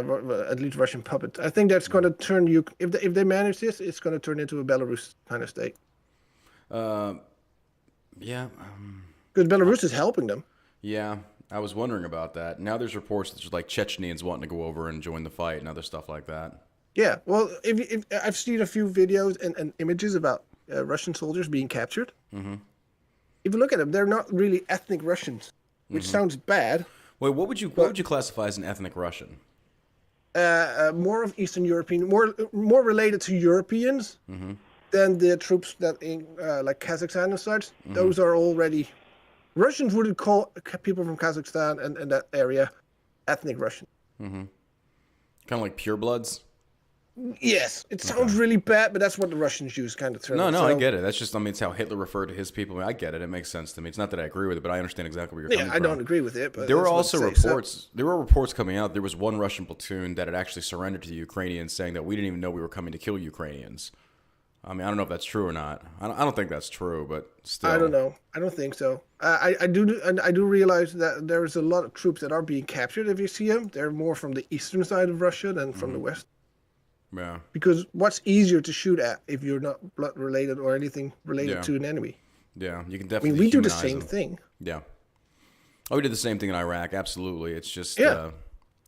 [SPEAKER 2] at least Russian puppet. I think that's going to turn if they manage this, it's going to turn into a Belarus kind of state.
[SPEAKER 1] Yeah.
[SPEAKER 2] Because Belarus is helping them.
[SPEAKER 1] Yeah, I was wondering about that. Now there's reports that there's like Chechens wanting to go over and join the fight and other stuff like that.
[SPEAKER 2] Yeah, well, if I've seen a few videos and images about Russian soldiers being captured. If you look at them, they're not really ethnic Russians, which sounds bad.
[SPEAKER 1] Wait, what would you classify as an ethnic Russian?
[SPEAKER 2] More of Eastern European, more related to Europeans than the troops that in like Kazakhstan and such. Those are already Russians wouldn't call people from Kazakhstan and that area ethnic Russian.
[SPEAKER 1] Kind of like purebloods.
[SPEAKER 2] Yes, it sounds really bad, but that's what the Russians use, kind of term.
[SPEAKER 1] No, I get it. That's just, I mean, it's how Hitler referred to his people. I mean, I get it. It makes sense to me. It's not that I agree with it, but I understand exactly where you're coming from.
[SPEAKER 2] I don't agree with it. But
[SPEAKER 1] there were also reports. There were reports coming out. There was one Russian platoon that had actually surrendered to the Ukrainians, saying that we didn't even know we were coming to kill Ukrainians. I mean, I don't know if that's true or not. I don't think that's true, but still.
[SPEAKER 2] I don't know. I don't think so. I do realize that there is a lot of troops that are being captured. If you see them, they're more from the eastern side of Russia than from the west.
[SPEAKER 1] Yeah.
[SPEAKER 2] Because what's easier to shoot at if you're not blood related or anything related to an enemy?
[SPEAKER 1] Yeah, you can
[SPEAKER 2] I
[SPEAKER 1] definitely.
[SPEAKER 2] mean, we do the same thing.
[SPEAKER 1] Yeah. Oh, we did the same thing in Iraq. Absolutely. It's just you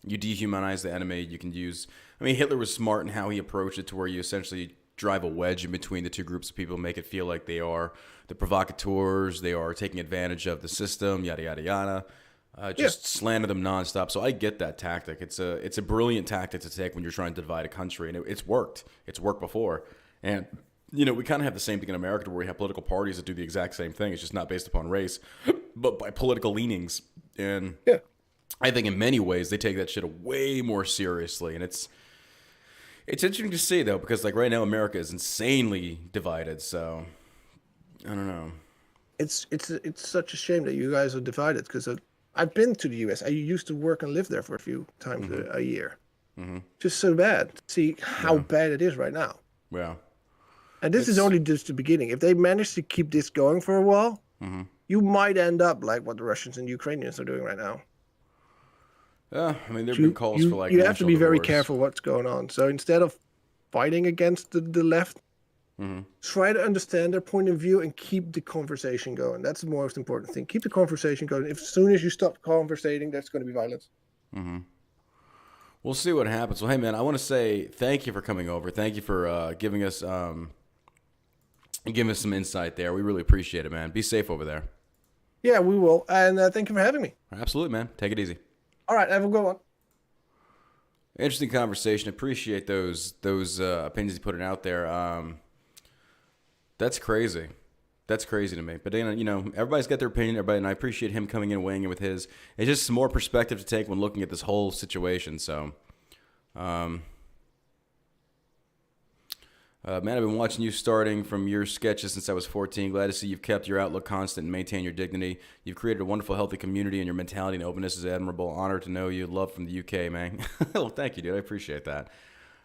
[SPEAKER 1] dehumanize the enemy. You can use. I mean, Hitler was smart in how he approached it, to where you essentially drive a wedge in between the two groups of people, make it feel like they are the provocateurs, they are taking advantage of the system, yada yada yada. Just slander them nonstop. So I get that tactic. It's a brilliant tactic to take when you're trying to divide a country, and it's worked. It's worked before, and we kind of have the same thing in America, where we have political parties that do the exact same thing. It's just not based upon race, but by political leanings. And I think in many ways they take that shit way more seriously, and it's interesting to see though, because like right now America is insanely divided. So I don't know.
[SPEAKER 2] It's such a shame that you guys are divided, because I've been to the U.S. I used to work and live there for a few times a year. Just so bad to see how bad it is right now.
[SPEAKER 1] Yeah.
[SPEAKER 2] And this is only just the beginning. If they manage to keep this going for a while, you might end up like what the Russians and Ukrainians are doing right now.
[SPEAKER 1] Yeah, I mean, there have been calls for like
[SPEAKER 2] you have to be very
[SPEAKER 1] divorce.
[SPEAKER 2] careful what's going on. So instead of fighting against the left, try to understand their point of view and keep the conversation going. That's the most important thing. Keep the conversation going. If as soon as you stop conversating, there's going to be violence.
[SPEAKER 1] We'll see what happens. Well, hey man, I want to say thank you for coming over. Thank you for giving us some insight there. We really appreciate it, man. Be safe over there.
[SPEAKER 2] Yeah, we will. And thank you for having me.
[SPEAKER 1] Absolutely, man. Take it easy.
[SPEAKER 2] All right, have a good one.
[SPEAKER 1] Interesting conversation. Appreciate those opinions you put out there. That's crazy. That's crazy to me. But everybody's got their opinion. Everybody, and I appreciate him coming in and weighing in with his. It's just some more perspective to take when looking at this whole situation. So, man, I've been watching you starting from your sketches since I was 14. Glad to see you've kept your outlook constant and maintain your dignity. You've created a wonderful, healthy community, and your mentality and openness is admirable. Honored to know you. Love from the UK, man. Well, thank you, dude. I appreciate that.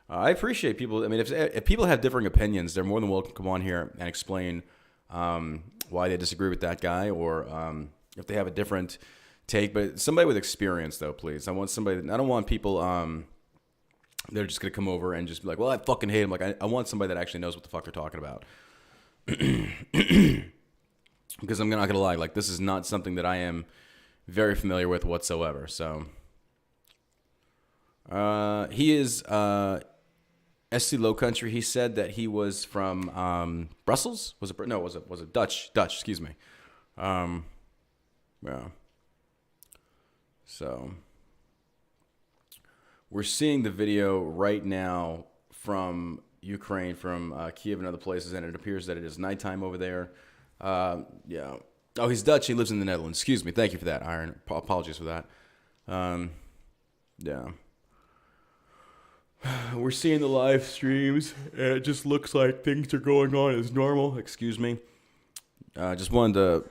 [SPEAKER 1] I appreciate people. I mean, if people have differing opinions, they're more than welcome to come on here and explain why they disagree with that guy, or if they have a different take. But somebody with experience, though, please. I don't want people they're just going to come over and just be like, well, I fucking hate him. Like, I want somebody that actually knows what the fuck they're talking about. Because I'm not going to lie, like, this is not something that I am very familiar with whatsoever. So, he is SC Low Country. He said that he was from Brussels. Was it Dutch? Dutch, excuse me. Yeah. So we're seeing the video right now from Ukraine, from Kiev and other places, and it appears that it is nighttime over there. Yeah. Oh, he's Dutch. He lives in the Netherlands. Excuse me. Thank you for that, Iron. Apologies for that. Yeah. We're seeing the live streams, and it just looks like things are going on as normal. Excuse me. Just wanted to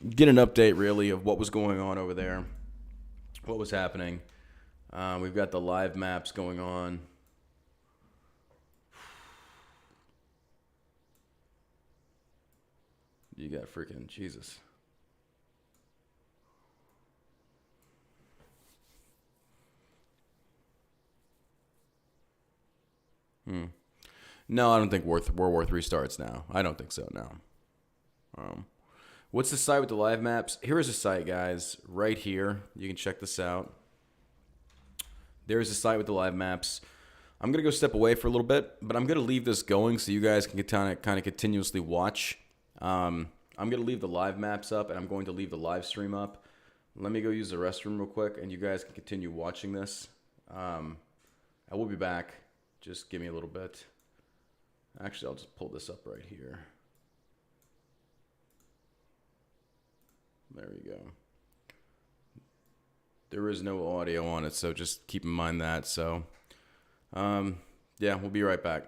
[SPEAKER 1] get an update, really, of what was going on over there, what was happening. We've got the live maps going on. You got freaking Jesus. No, I don't think World War III starts now. I don't think so, no. What's the site with the live maps? Here is a site, guys, right here. You can check this out. There's a site with the live maps. I'm gonna go step away for a little bit, but I'm gonna leave this going so you guys can kind of continuously watch. I'm gonna leave the live maps up, and I'm going to leave the live stream up. Let me go use the restroom real quick, and you guys can continue watching this. I will be back. Just give me a little bit. Actually, I'll just pull this up right here. There you go. There is no audio on it, so just keep in mind that. So, yeah, we'll be right back.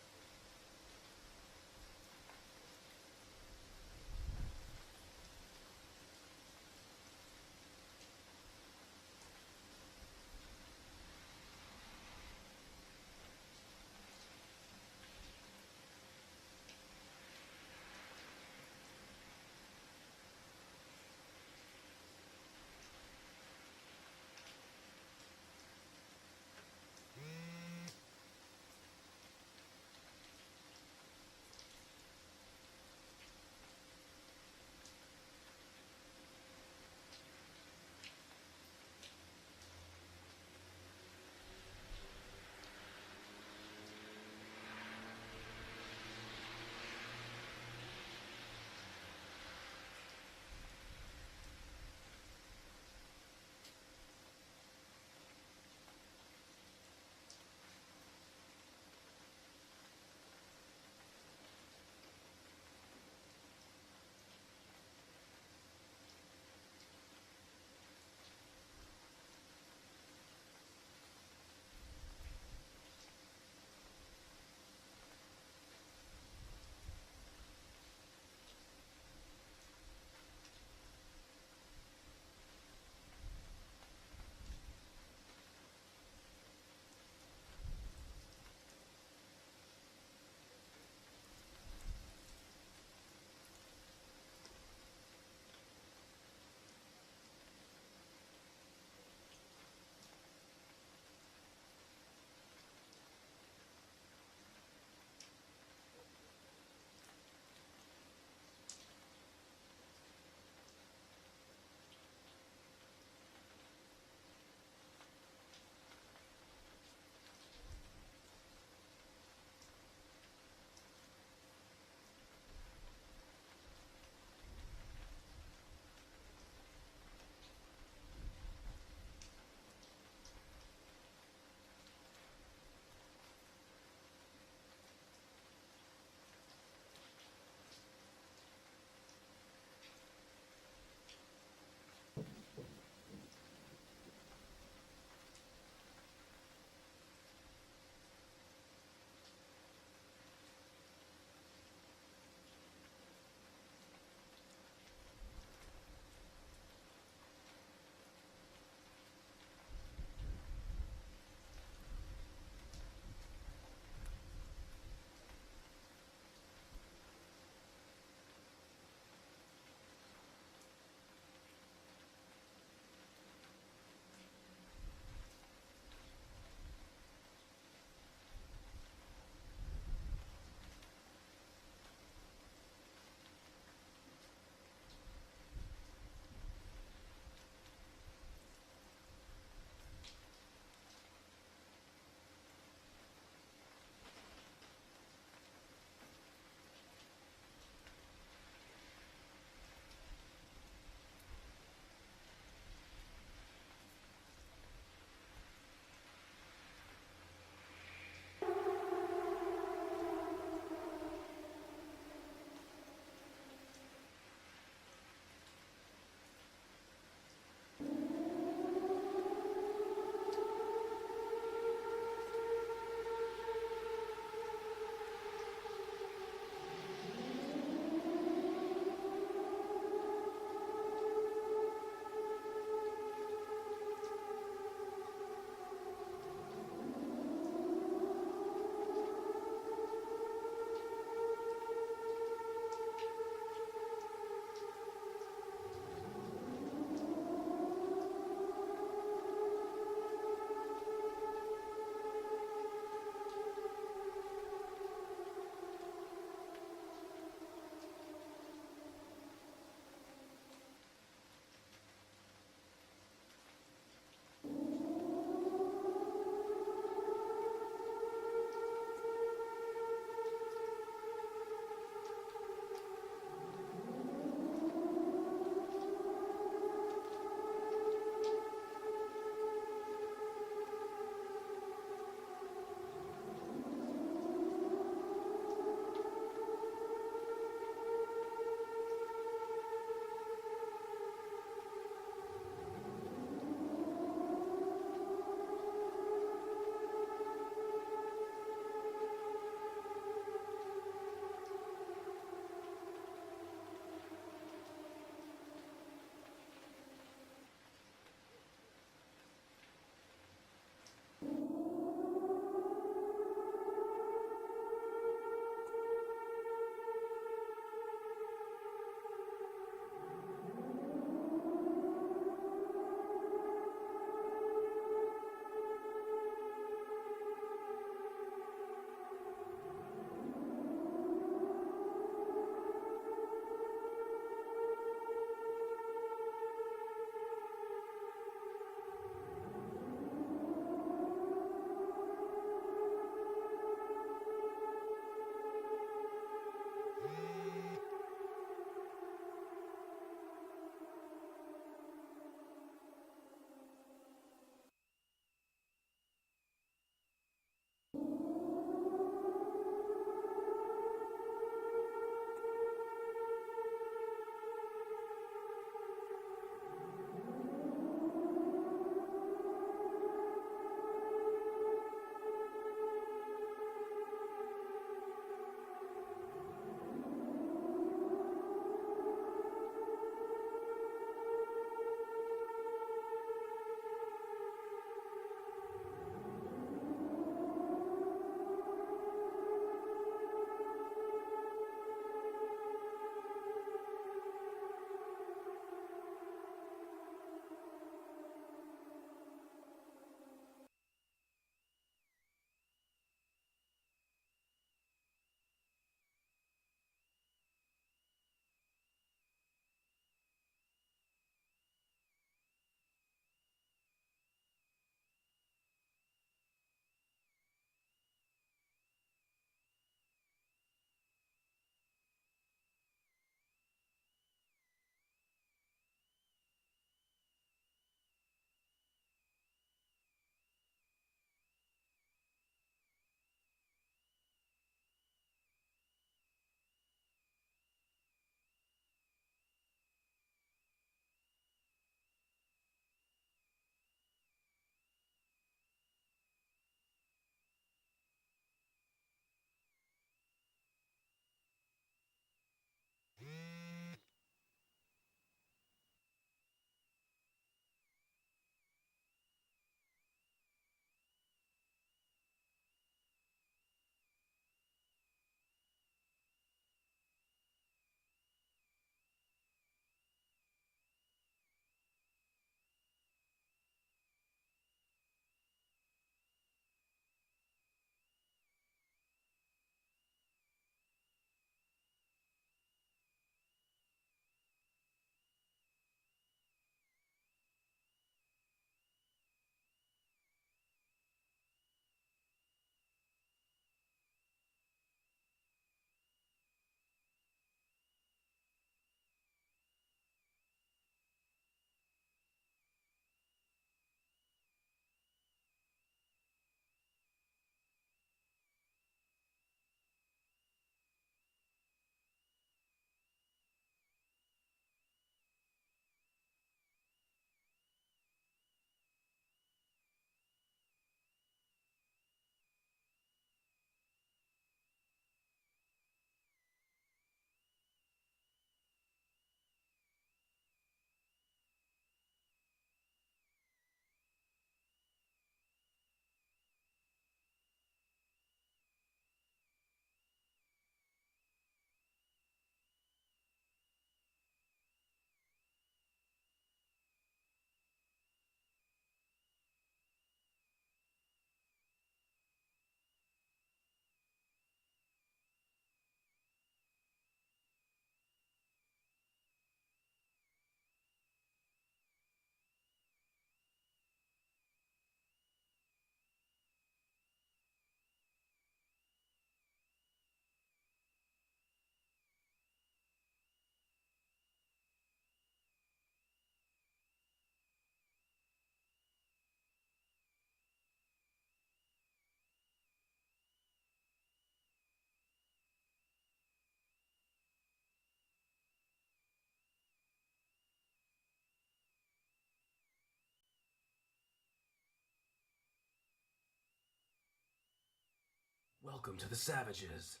[SPEAKER 1] Welcome to the Savages.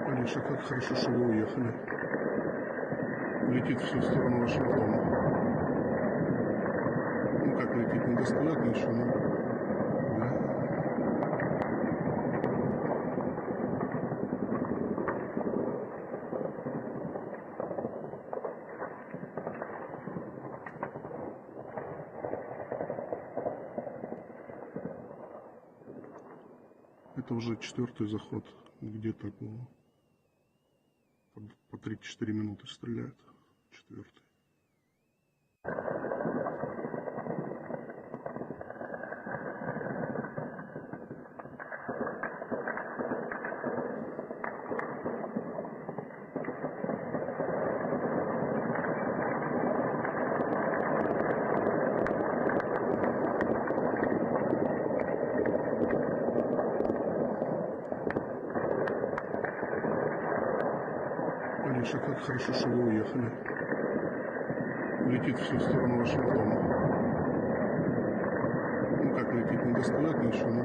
[SPEAKER 3] Алиша, как хорошо, что вы уехали. Летит все в сторону вашего дома. Ну как летит, не достает еще, но... Да. Это уже 4-й заход. Где-то по 3-4 минуты стреляют. 4-й. Алиша, как хорошо, что вы уехали. Летит все в сторону вашего дома. Ну как летит, не достает ничего, но...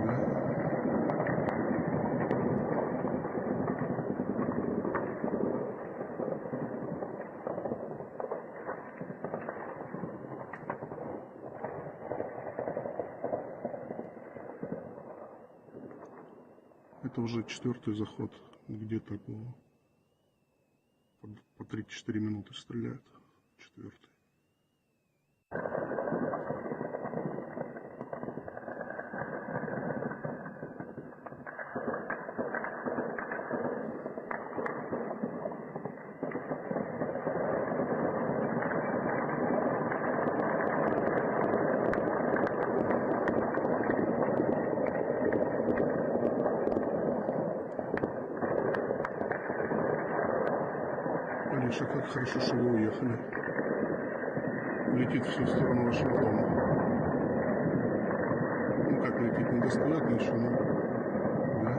[SPEAKER 3] Да. Это уже 4-й заход. Где-то по 3-4 минуты стреляют. 4-й. Алиша, как хорошо, что вы уехали. Летит все в сторону вашего дома. Ну как летит, не достает ничего, но... Да.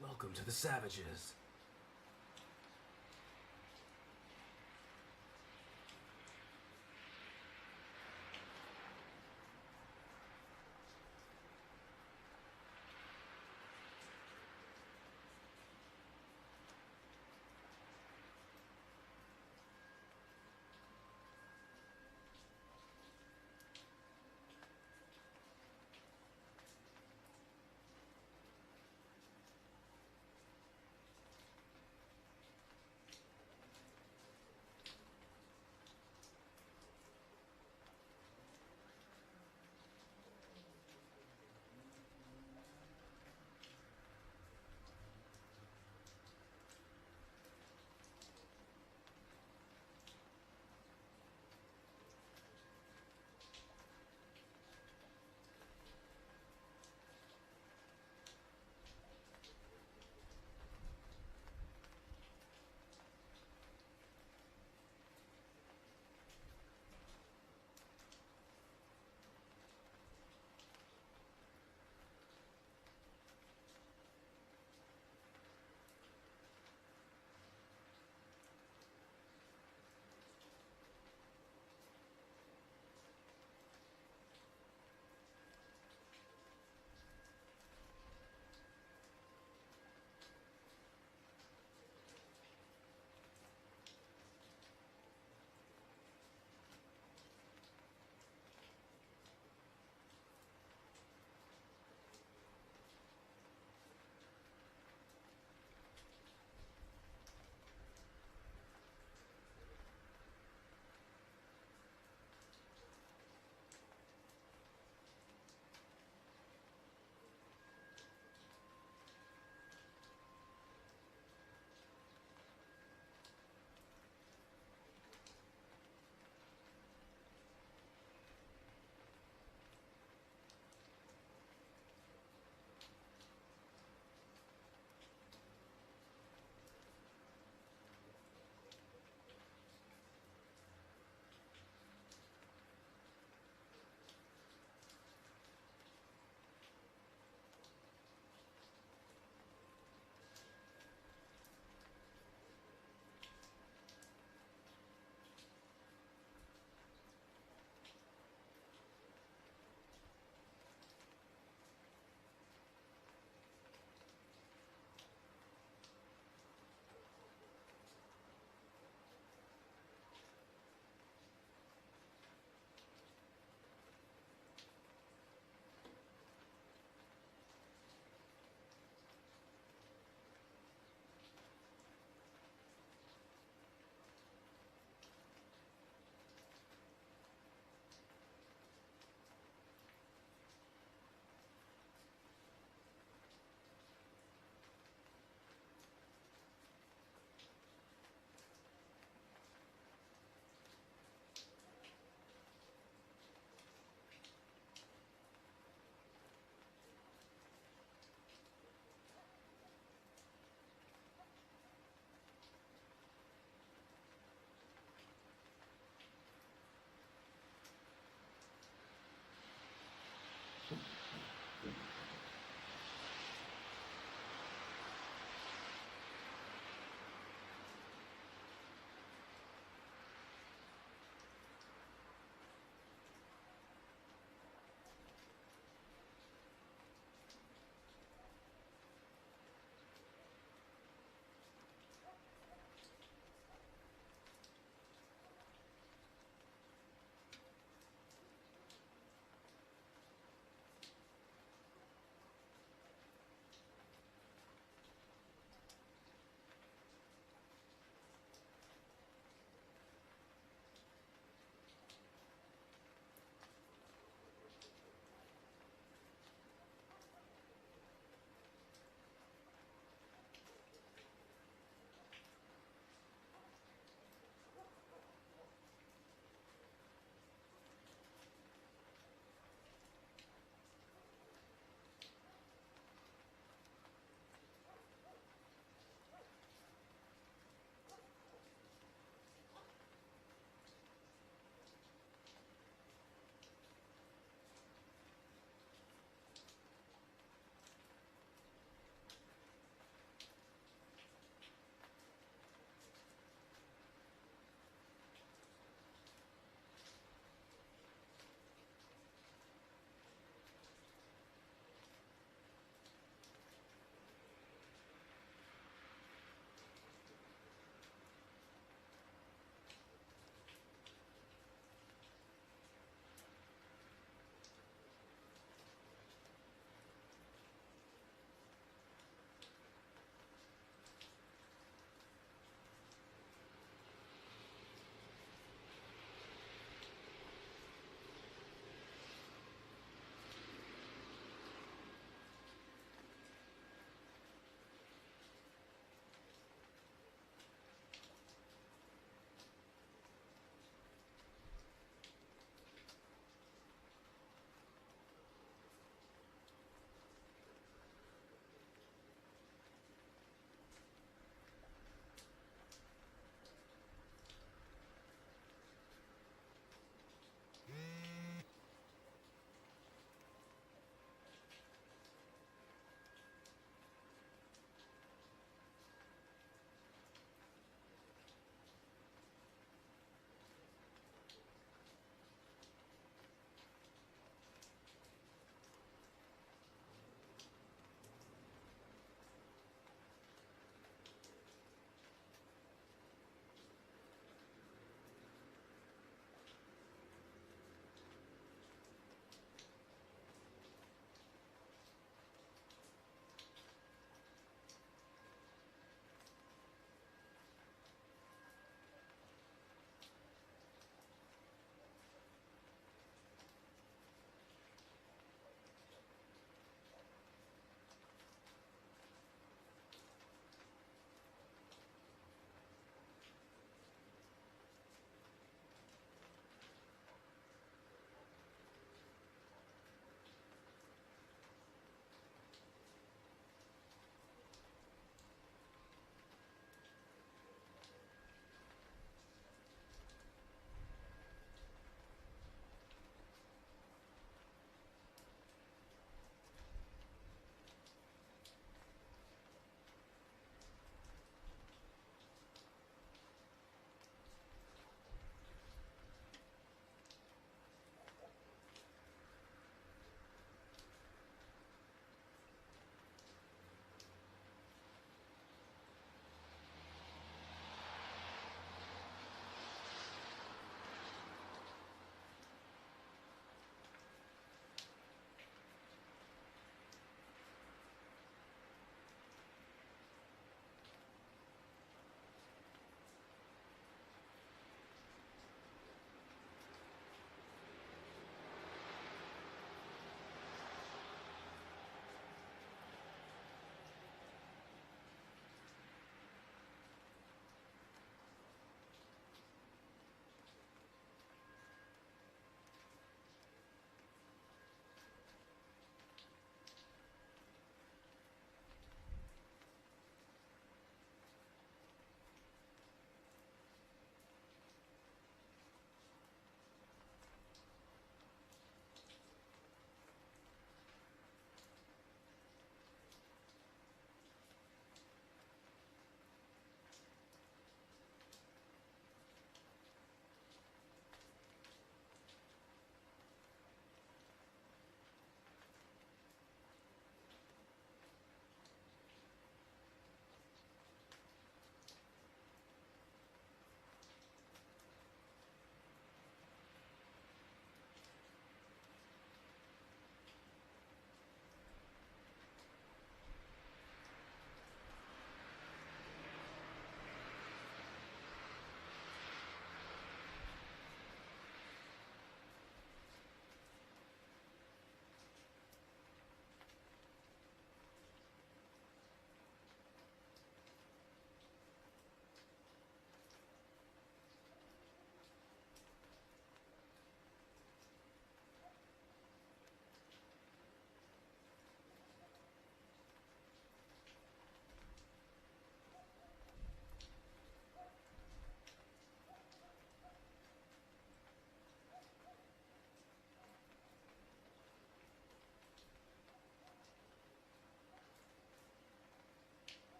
[SPEAKER 4] Welcome to the Savages.